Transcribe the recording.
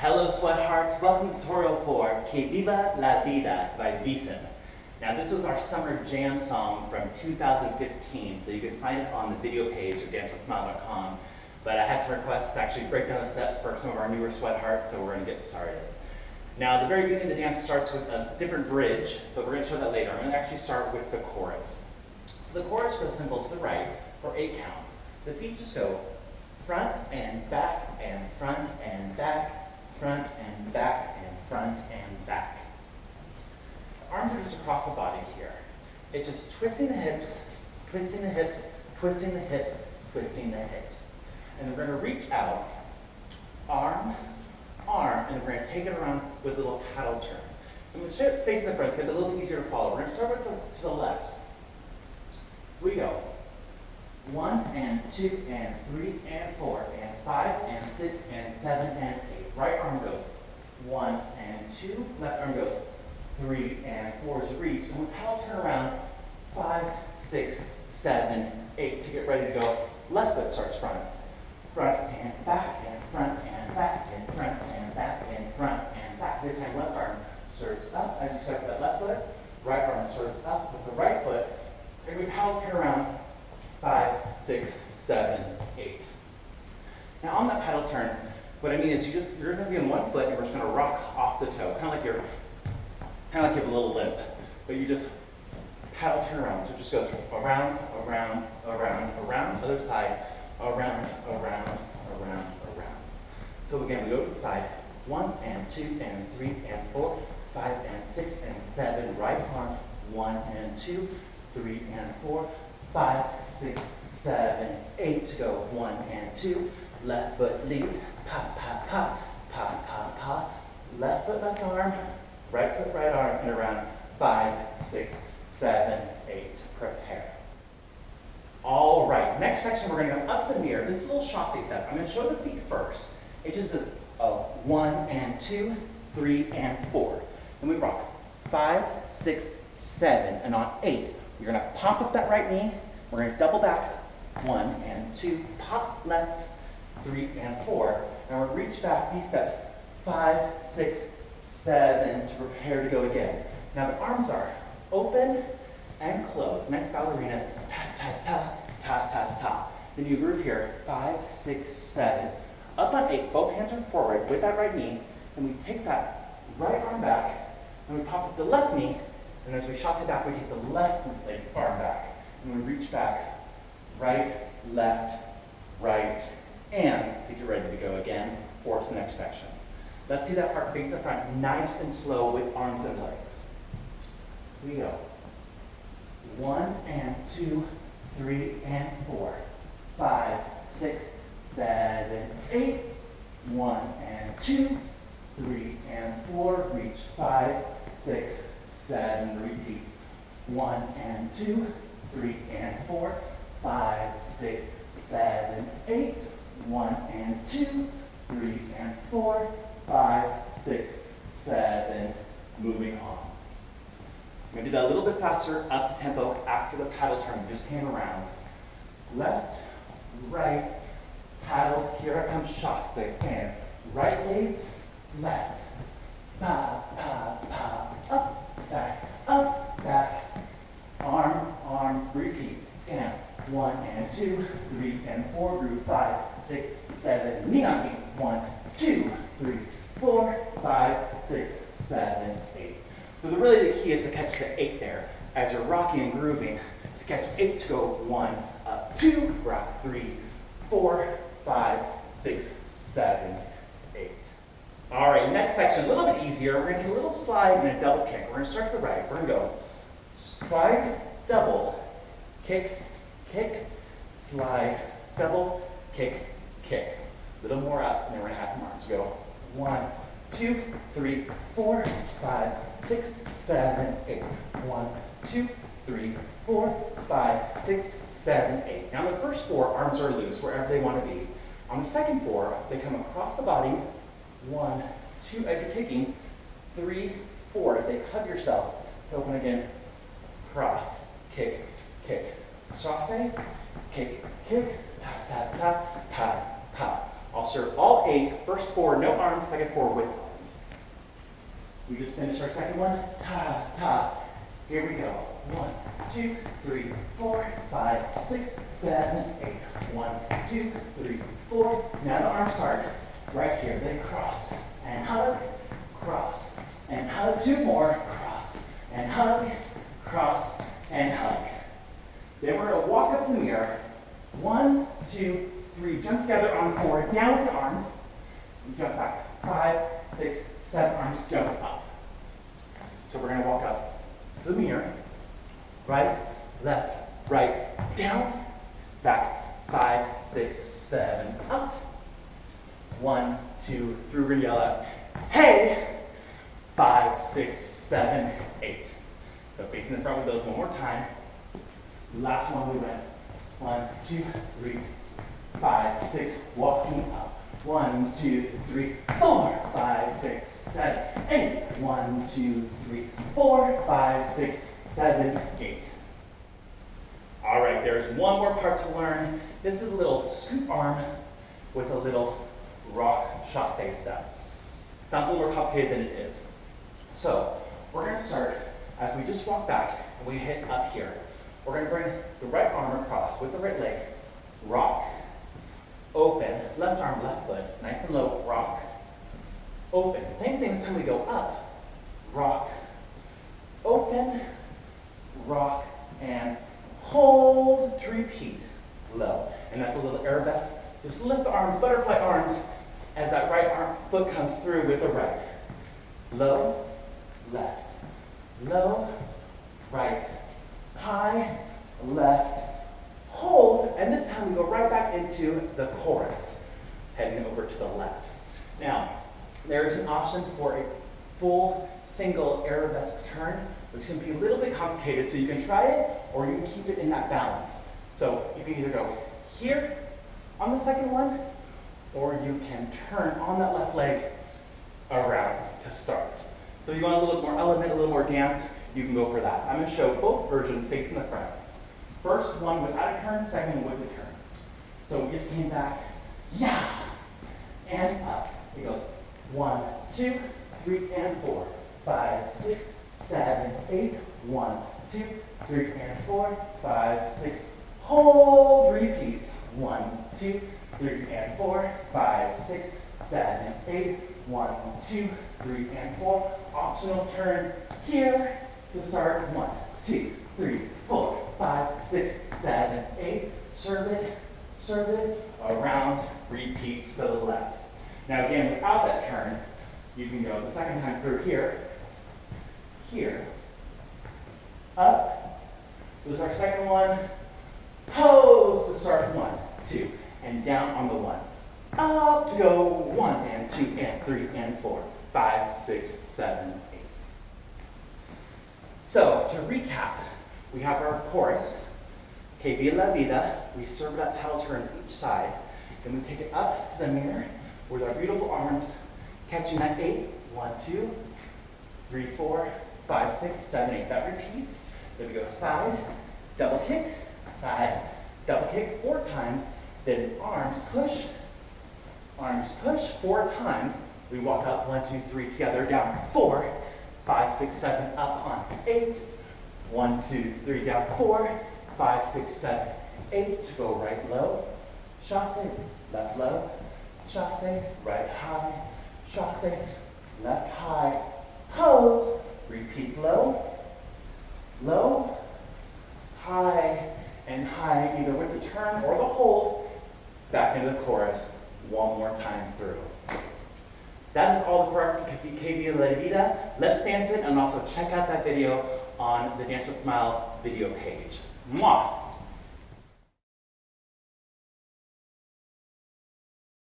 Hello sweathearts, welcome to tutorial 4, Que Viva la Vida by Wisin. Now this was our summer jam song from 2015, so you can find it on the video page of dancewithsmile.com. But I had some requests to actually break down the steps for some of our newer sweathearts, so we're going to get started. Now at the very beginning of the dance starts with a different bridge, but we're going to show that later. I'm going to actually start with the chorus. So the chorus goes simple to the right for 8 counts. The feet just go front and back and front and back, front and back and front and back. The arms are just across the body here. It's just twisting the hips, twisting the hips, twisting the hips, twisting the hips. And we're going to reach out, arm, arm, and we're going to take it around with a little paddle turn. So I'm going to show it facing the front so it's a little bit easier to follow. We're going to start with to the left. Here we go. 1 and 2 and 3 and 4 and 5 and 6 and 7 and 8. Right arm goes 1 and 2. Left arm goes 3 and 4 is reach. And we paddle turn around 5, 6, 7, 8 to get ready to go. Left foot starts front. Front and back and front and back and front and back and front and back. This time left arm serves up as you start with that left foot. Right arm serves up with the right foot. And we paddle turn around 5, 6, 7, 8. Now on that paddle turn, what I mean is you're going to be on one foot and we're just going to rock off the toe, kind of like you have a little limp, but you just paddle turn around. So it just goes around, around, around, around, other side, around, around, around, around. So again, we go to the side, 1 and 2 and 3 and 4, 5 and 6 and 7, right arm, 1 and 2, 3 and 4, 5, 6, 7, 8 to go. 1 and 2. Left foot leads. Pop, pop, pop, pop, pop, pop. Left foot, left arm. Right foot, right arm. And around 5, 6, 7, 8. Prepare. All right. Next section, we're going to go up to the mirror. This is a little chassé step. I'm going to show the feet first. It just is 1 and 2, 3 and 4. And we rock 5, 6, 7. And on 8, you're going to pop up that right knee. We're going to double back, 1 and 2, pop left, 3 and 4. Now we're reach back, V-step, 5, 6, 7 to prepare to go again. Now the arms are open and closed. Next ballerina, ta, ta, ta, ta, ta, ta. Then you groove here, 5, 6, 7. Up on 8, both hands are forward with that right knee, and we take that right arm back, and we pop up the left knee, and as we chassé back, we take the left arm back. And we reach back, right, left, right, and get ready to go again or to the next section. Let's see that part face the front, nice and slow with arms and legs. So we go. 1 and 2, 3 and 4, 5, 6, 7, 8. 1 and 2, 3 and 4. Reach 5, 6, 7. Repeats. 1 and 2. 3 and 4, 5, 6, 7, 8. 1 and 2, 3 and 4, 5, 6, 7. Moving on. I'm going to do that a little bit faster, up to tempo after the paddle turn. Just hang around. Left, right, paddle. Here it comes chassé. And right leads, left. Pa, pa, pa. Up, back. Arm, arm, repeats. And 1 and 2, 3 and 4, groove 5, 6, 7, knee on knee. 1, 2, 3, 4, 5, 6, 7, 8. So really the key is to catch the 8 there. As you're rocking and grooving, to catch 8 to go 1, up, 2, rock 3, 4, 5, 6, 7, 8. All right, next section, a little bit easier. We're going to do a little slide and a double kick. We're going to start to the right. We're going to go slide, double, kick, kick, slide, double, kick, kick. A little more up, and then we're going to add some arms. So go 1, 2, 3, 4, 5, 6, 7, 8. 1, 2, 3, 4, 5, 6, 7, 8. Now the first 4, arms are loose wherever they want to be. On the second 4, they come across the body. 1, 2, as you're kicking. 3, 4. They hug yourself. Open again. Cross, kick, kick. Chassé, kick, kick, ta, ta, ta, pa, pa. I'll serve all 8. First 4, no arms. Second 4, with arms. We just finished our second one. Ta, ta. Here we go. 1, 2, 3, 4, 5, 6, 7, 8. 1, 2, 3, 4. Now the arms start right here. They cross and hug, cross and hug. 2 more. Cross and hug, cross and hug. Then we're going to walk up to the mirror. 1, 2, 3. Jump together on 4. Down with the arms. Jump back. 5, 6, 7. Arms jump up. So we're going to walk up to the mirror. Right, left, right, down, back. 5, 6, 7. Up. 1, 2, 3. We're going to yell out, hey. 5, 6, 7, 8. So facing the front with those one more time. Last one we went. 1, 2, 3, 5, 6. Walking up. 1, 2, 3, 4, 5, 6, 7, 8. 1, 2, 3, 4, 5, 6, 7, 8. All right, there's one more part to learn. This is a little scoop arm with a little rock chassé step. Sounds a little more complicated than it is. So we're going to start as we just walk back and we hit up here. We're going to bring the right arm across with the right leg, rock, open, left arm, left foot, nice and low, rock, open. Same thing this time we go up, rock, open, rock, and hold to repeat, low. And that's a little arabesque. Just lift the arms, butterfly arms, as that right arm foot comes through with the right. Low, left, low, right, high, left, hold, and this time we go right back into the chorus, heading over to the left. Now, there is an option for a full single arabesque turn, which can be a little bit complicated, so you can try it, or you can keep it in that balance. So you can either go here on the second one, or you can turn on that left leg around to start. So if you want a little more element, a little more dance, you can go for that. I'm going to show both versions facing the front. First one without a turn, second one with a turn. So we just came back, yeah, and up. It goes 1, 2, 3, and 4, 5, 6, 7, 8, 1, 2, 3, and 4, 5, 6, hold, repeats, 1, 2, 3, and 4, 5, 6, 7, 8, 1, 2, 3, and 4. Optional turn here to start. 1, 2, 3, 4, 5, 6, 7, 8. Serve it, around, repeats to the left. Now again, without that turn, you can go the second time through here, up. This is our second one. Pose to start. 1, 2, and down on the 1. Up to go 1 and 2 and 3 and 4, 5, 6, 7, 8. So to recap, we have our chorus. Que Viva la Vida. We serve it up pedal turns each side. Then we take it up to the mirror with our beautiful arms, catching that 8. 1, 2, 3, 4, 5, 6, 7, 8. That repeats. Then we go side, double kick, side, double kick 4 times. Then arms push, 4 times. We walk up 1, 2, 3 together, down 4, 5, 6, 7, up on 8. 1, 2, 3, down 4, 5, 6, 7, 8. To go right low, chassé, left low, chassé, right high, chassé, left high, pose, repeats low, low, high, and high, either with the turn or the hold, back into the chorus, one more time through. That is all the correct Que Viva la Vida. Let's dance it, and also check out that video on the Dance with Smile video page. Mwah!